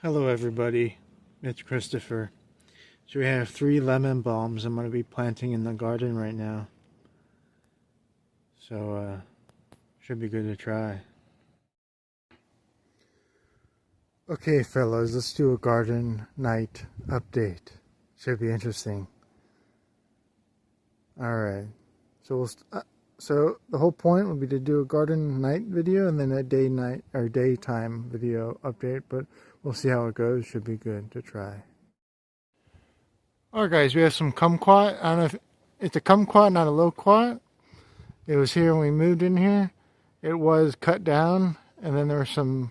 Hello everybody, it's Christopher. So we have 3 lemon balms I'm going to be planting in the garden right now. So should be good to try. Okay fellas, let's do a garden night update. Should be interesting. Alright, so so the whole point would be to do a garden night video and then a daytime video update, but we'll see how it goes. Should be good to try. Alright guys, we have some kumquat. I don't know if it's a kumquat, not a loquat. It was here when we moved in here. It was cut down and then there were some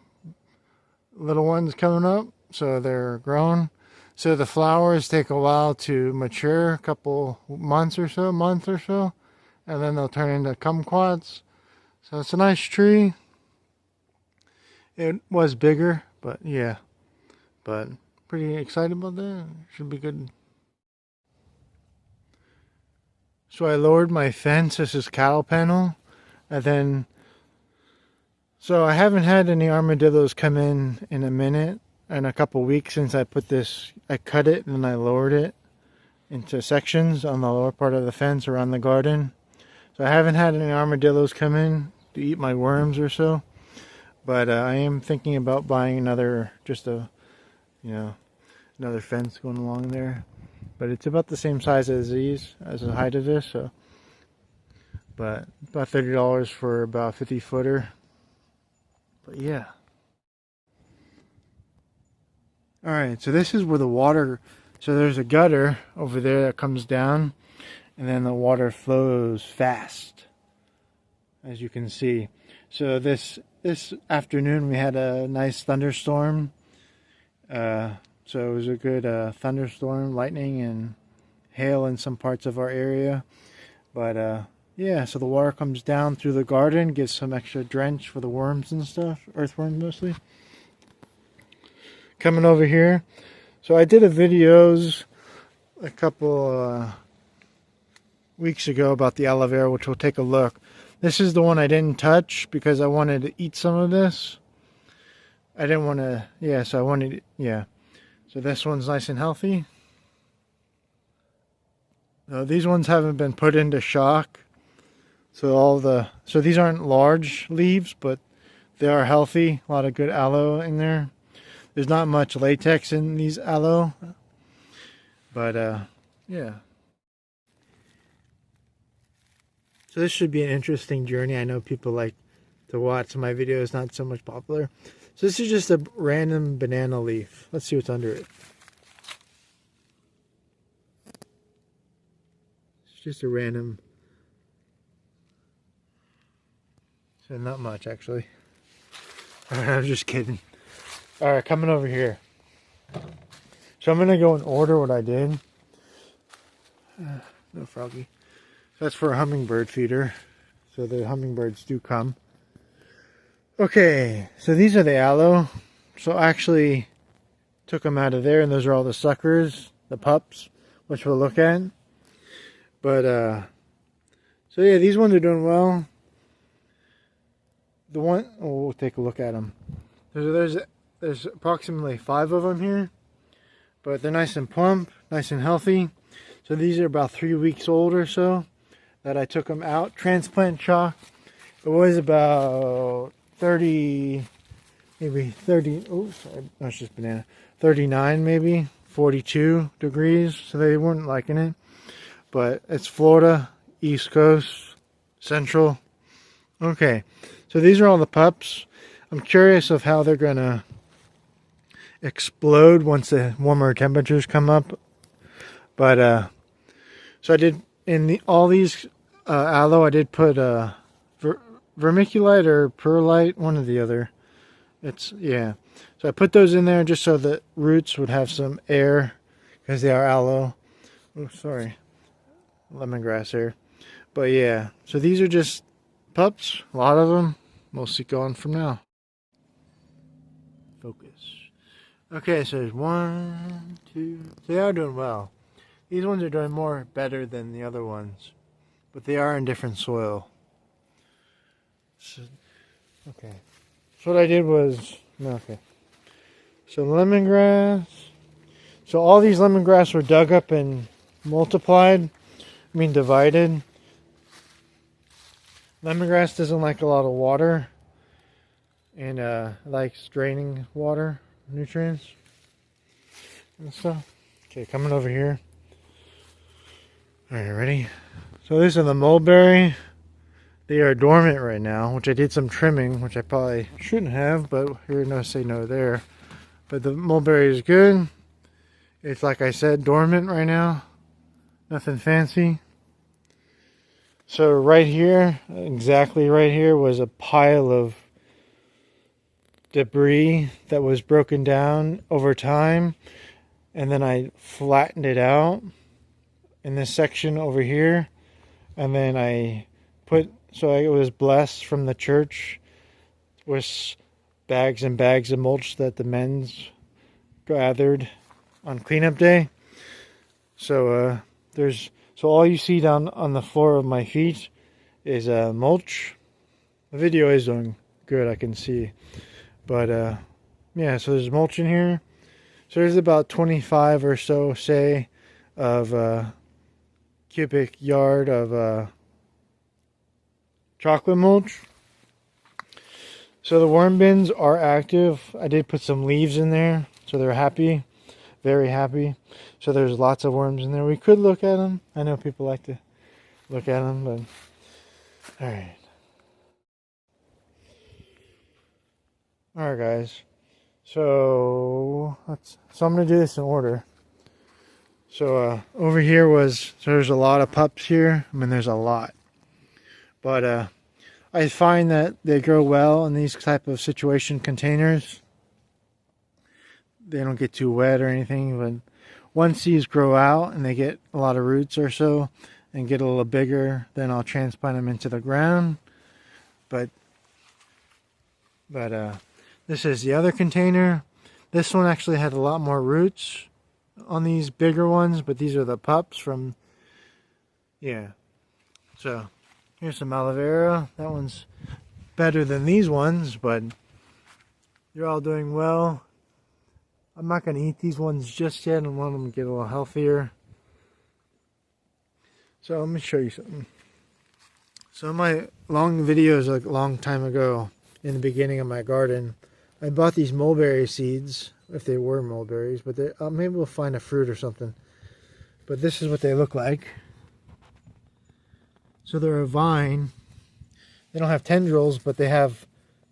little ones coming up, so they're grown. So the flowers take a while to mature, a couple month or so, and then they'll turn into kumquats. So it's a nice tree. It was bigger, but yeah. But pretty excited about that. Should be good. So I lowered my fence. This is cattle panel. And then, so I haven't had any armadillos come in a minute, and a couple weeks since I put this, I cut it and then I lowered it into sections on the lower part of the fence around the garden. So I haven't had any armadillos come in to eat my worms or so. But I am thinking about buying another, another fence going along there. But it's about the same size as these, as the height of this. So, but about $30 for about 50 footer. But yeah. Alright, so this is where the water, so there's a gutter over there that comes down, and then the water flows fast, as you can see. So this afternoon we had a nice thunderstorm. So it was a good thunderstorm, lightning and hail in some parts of our area. But yeah, so the water comes down through the garden, gives some extra drench for the worms and stuff, earthworms mostly. Coming over here, so I did a videos a couple weeks ago about the aloe vera, which we'll take a look. This is the one I didn't touch because I wanted to eat some of this. I didn't want to, yeah, so I wanted, yeah. So this one's nice and healthy. These ones haven't been put into shock. So so these aren't large leaves, but they are healthy. A lot of good aloe in there. There's not much latex in these aloe, but yeah. So this should be an interesting journey. I know people like to watch my videos, not so much popular. So this is just a random banana leaf. Let's see what's under it. It's just a random, so not much actually. I'm just kidding. Alright, coming over here. So I'm going to go and order what I did. No froggy. That's for a hummingbird feeder. So the hummingbirds do come. Okay, so these are the aloe. So I actually took them out of there, and those are all the suckers, the pups, which we'll look at. But, so yeah, these ones are doing well. We'll take a look at them. There's approximately 5 of them here, but they're nice and plump, nice and healthy. So these are about 3 weeks old or so that I took them out. Transplant shock. It was about 30, maybe 30, oh sorry, that's just banana. 39 maybe, 42 degrees, so they weren't liking it. But it's Florida, East Coast, Central. Okay, so these are all the pups. I'm curious of how they're gonna explode once the warmer temperatures come up. But so I did in all these aloe, I did put vermiculite or perlite, one or the other. It's, yeah, so I put those in there just so the roots would have some air because they are aloe. Oh sorry, lemongrass here. But yeah, so these are just pups, a lot of them. We'll see going from now. Focus. Okay, so there's 1, 2. They are doing well. These ones are doing better than the other ones, but they are in different soil. So, okay. So what I did was, okay. So lemongrass. So all these lemongrass were dug up and multiplied. I mean divided. Lemongrass doesn't like a lot of water. And likes draining water, nutrients and stuff. Okay, coming over here. Alright, ready? So these are the mulberry. They are dormant right now, which I did some trimming, which I probably shouldn't have, but here, no say no there. But the mulberry is good. It's like I said, dormant right now. Nothing fancy. So right here, exactly right here, was a pile of debris that was broken down over time. And then I flattened it out in this section over here. And then I put, so it was blessed from the church with bags and bags of mulch that the men's gathered on cleanup day. So so all you see down on the floor of my feet is mulch. The video is doing good, I can see. But yeah, so there's mulch in here. So there's about 25 or so, say, of cubic yard of chocolate mulch. So the worm bins are active. I did put some leaves in there, so they're happy, very happy. So there's lots of worms in there. We could look at them. I know people like to look at them, but all right. All right, guys. So I'm gonna do this in order. So over here so there's a lot of pups here. I mean, there's a lot, but I find that they grow well in these type of situation containers. They don't get too wet or anything, but once these grow out and they get a lot of roots or so and get a little bigger, then I'll transplant them into the ground. But this is the other container. This one actually had a lot more roots on these bigger ones, but these are the pups from, yeah. So here's some aloe vera. That one's better than these ones, but they're all doing well. I'm not going to eat these ones just yet. I want them to get a little healthier. So let me show you something. So in my long videos a long time ago, in the beginning of my garden, I bought these mulberry seeds, if they were mulberries, but maybe we'll find a fruit or something. But this is what they look like. So they're a vine. They don't have tendrils, but they have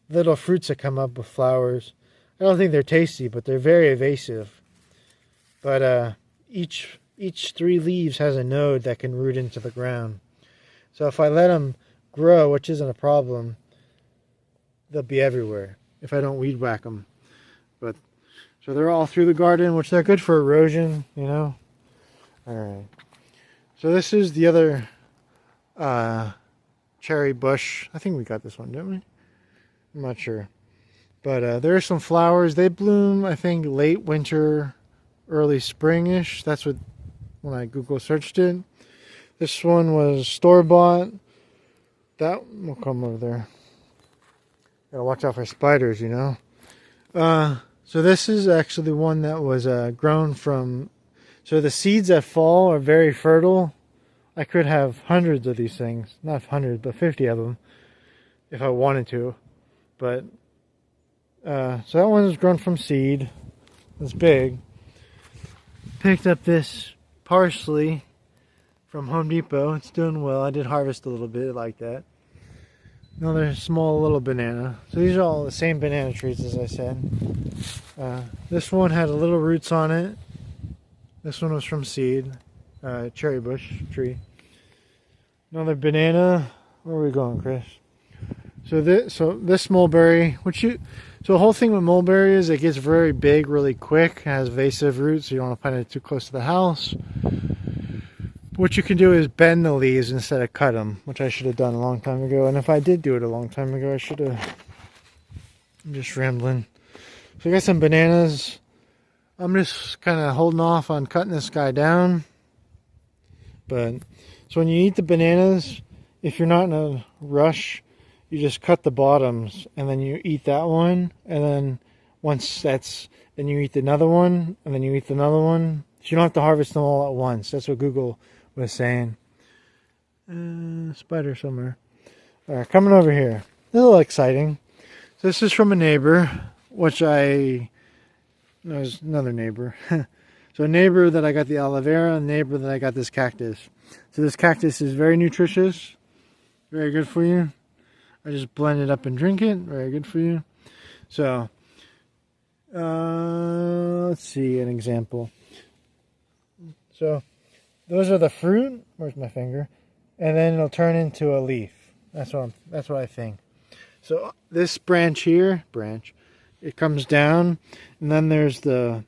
little fruits that come up with flowers. I don't think they're tasty, but they're very evasive. But each 3 leaves has a node that can root into the ground. So if I let them grow, which isn't a problem, they'll be everywhere if I don't weed whack them. But so they're all through the garden, which they're good for erosion, you know. All right. So this is the other cherry bush. I think we got this one, didn't we? I'm not sure. But there are some flowers. They bloom, I think, late winter, early spring-ish. That's what, when I Google searched it. This one was store-bought. That will come over there. Gotta watch out for spiders, you know. So this is actually one that was grown from... So the seeds that fall are very fertile. I could have hundreds of these things. Not hundreds, but 50 of them. If I wanted to. But... so that one was grown from seed. It's big. Picked up this parsley from Home Depot. It's doing well. I did harvest a little bit like that. Another small little banana. So these are all the same banana trees, as I said. This one had little roots on it. This one was from seed. Cherry bush tree. Another banana. Where are we going, Chris? So this mulberry, so the whole thing with mulberry is it gets very big really quick. It has invasive roots, so you don't want to plant it too close to the house. What you can do is bend the leaves instead of cut them, which I should have done a long time ago. And if I did do it a long time ago, I should have. I'm just rambling. So I got some bananas. I'm just kind of holding off on cutting this guy down. But so when you eat the bananas, if you're not in a rush, you just cut the bottoms and then you eat that one. And then once that's, then you eat another one, and then you eat another one. So you don't have to harvest them all at once. That's what Google was saying. Spider somewhere. All right, coming over here. This is a little exciting. So this is from a neighbor, which no, it's another neighbor. So a neighbor that I got the aloe vera, a neighbor that I got this cactus. So this cactus is very nutritious, very good for you. I just blend it up and drink it, very good for you. So, let's see an example. So those are the fruit. Where's my finger? And then it'll turn into a leaf. That's what I think. So this branch here, it comes down, and then there's the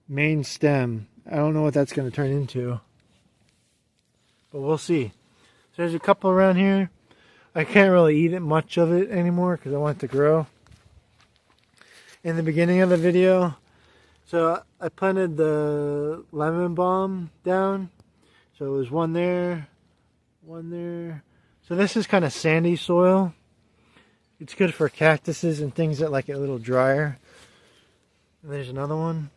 main stem. I don't know what that's going to turn into, but we'll see. So there's a couple around here. I can't really eat it, much of it anymore because I want it to grow. In the beginning of the video, so I planted the lemon balm down. So it was one there, one there. So this is kind of sandy soil. It's good for cactuses and things that like it a little drier. And there's another one.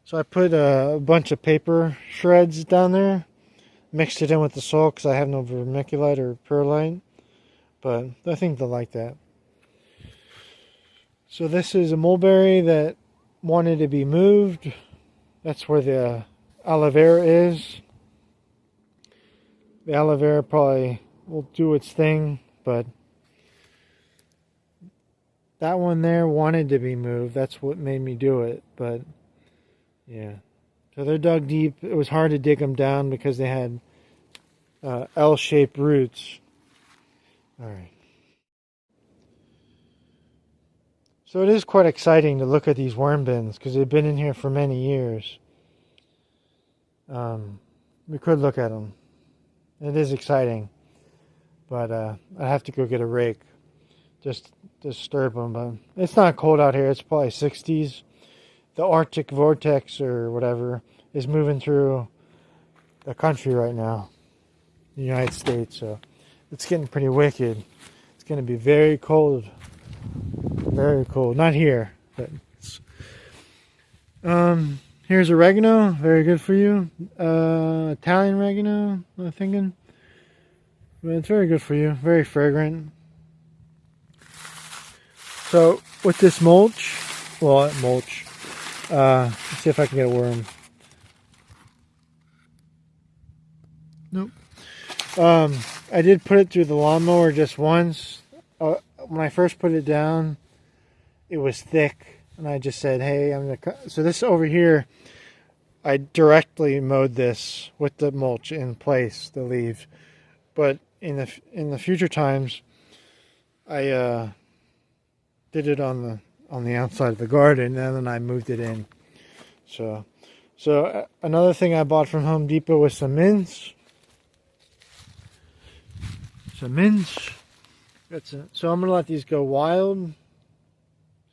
So I put a bunch of paper shreds down there, mixed it in with the soil because I have no vermiculite or perlite, but I think they'll like that. So this is a mulberry that wanted to be moved. That's where the aloe vera is. The aloe vera probably will do its thing, but that one there wanted to be moved. That's what made me do it, but yeah. So they're dug deep. It was hard to dig them down because they had L-shaped roots. All right. So it is quite exciting to look at these worm bins because they've been in here for many years. We could look at them. It is exciting, but I have to go get a rake just to disturb them. But it's not cold out here. It's probably 60s. The Arctic vortex or whatever is moving through the country right now, the United States. So it's getting pretty wicked. It's going to be very cold. Very cold. Not here, but it's, here's oregano. Very good for you. Italian oregano, I'm thinking. But it's very good for you. Very fragrant. So with this mulch, let's see if I can get a worm. Nope. I did put it through the lawnmower just once. When I first put it down, it was thick, and I just said, hey, I'm going to cut. So this over here, I directly mowed this with the mulch in place, the leaves. But in the future times, I did it on the outside of the garden, and then I moved it in. So another thing I bought from Home Depot was some mints. So I'm gonna let these go wild.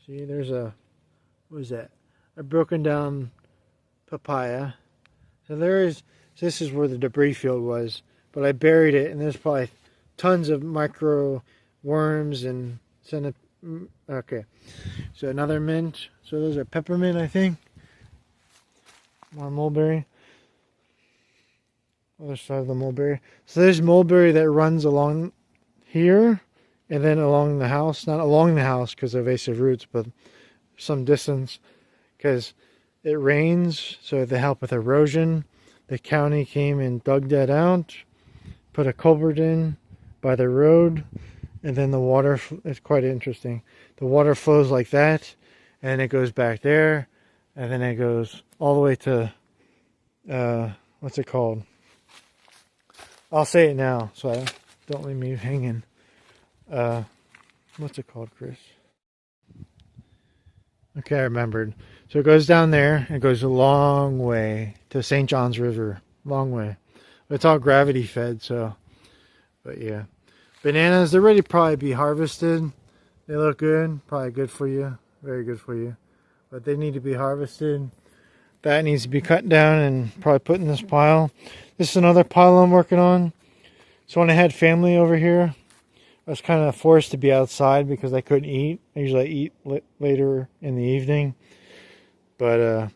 See, there's what is that? A broken down papaya. So this is where the debris field was, but I buried it, and there's probably tons of micro worms and okay. So another mint. So those are peppermint, I think. More mulberry. Other side of the mulberry. So there's mulberry that runs along here and then along the house. Not along the house because of invasive roots, but some distance because it rains, so they help with erosion. The county came and dug that out, put a culvert in by the road, and then the water, it's quite interesting. The water flows like that, and it goes back there, and then it goes all the way to, what's it called? I'll say it now, so I don't leave me hanging. What's it called, Chris? Okay, I remembered. So it goes down there, it goes a long way to St. John's River. Long way. But it's all gravity fed, so, but yeah. Bananas, they're ready to probably be harvested. They look good, probably good for you, very good for you. But they need to be harvested. That needs to be cut down and probably put in this pile. This is another pile I'm working on. So when I had family over here, I was kind of forced to be outside because I couldn't eat. I usually eat later in the evening. But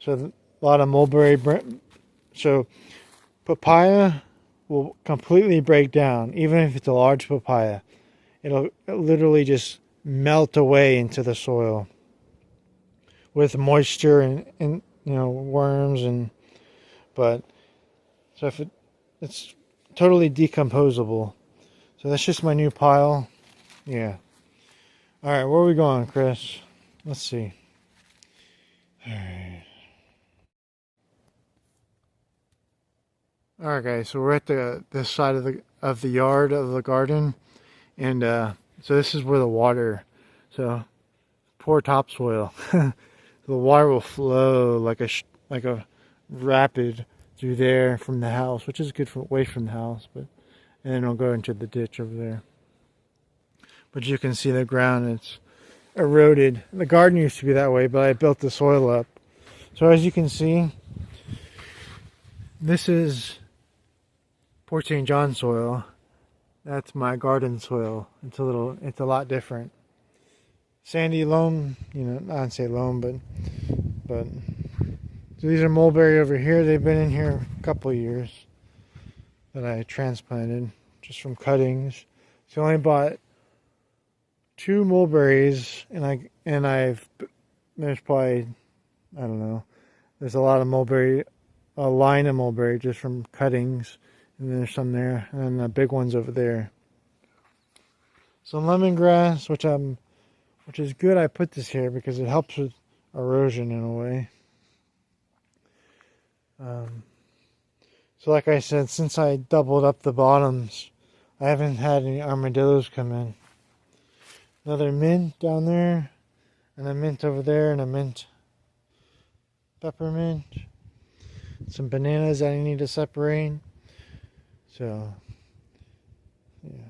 so a lot of mulberry. So papaya will completely break down, even if it's a large papaya. It'll literally just melt away into the soil with moisture and worms but so if it's totally decomposable. So that's just my new pile. Yeah. All right, where are we going, Chris? Let's see. All right. All right, guys. So we're at this side of the yard of the garden, and so this is where the water. So poor topsoil. The water will flow like a rapid through there from the house, which is good for away from the house, and then it'll go into the ditch over there. But you can see the ground, it's eroded. The garden used to be that way, but I built the soil up. So as you can see, this is Port St. John soil. That's my garden soil. It's a lot different. Sandy loam, not say loam, but so these are mulberry over here. They've been in here a couple of years that I transplanted just from cuttings. So I only bought 2 mulberries, and there's probably, I don't know, there's a lot of mulberry, a line of mulberry just from cuttings, and there's some there, and then the big ones over there. Some lemongrass, which is good. I put this here because it helps with erosion in a way. So like I said, since I doubled up the bottoms, I haven't had any armadillos come in. Another mint down there, and a mint over there, and a mint peppermint. Some bananas that I need to separate. So, yeah.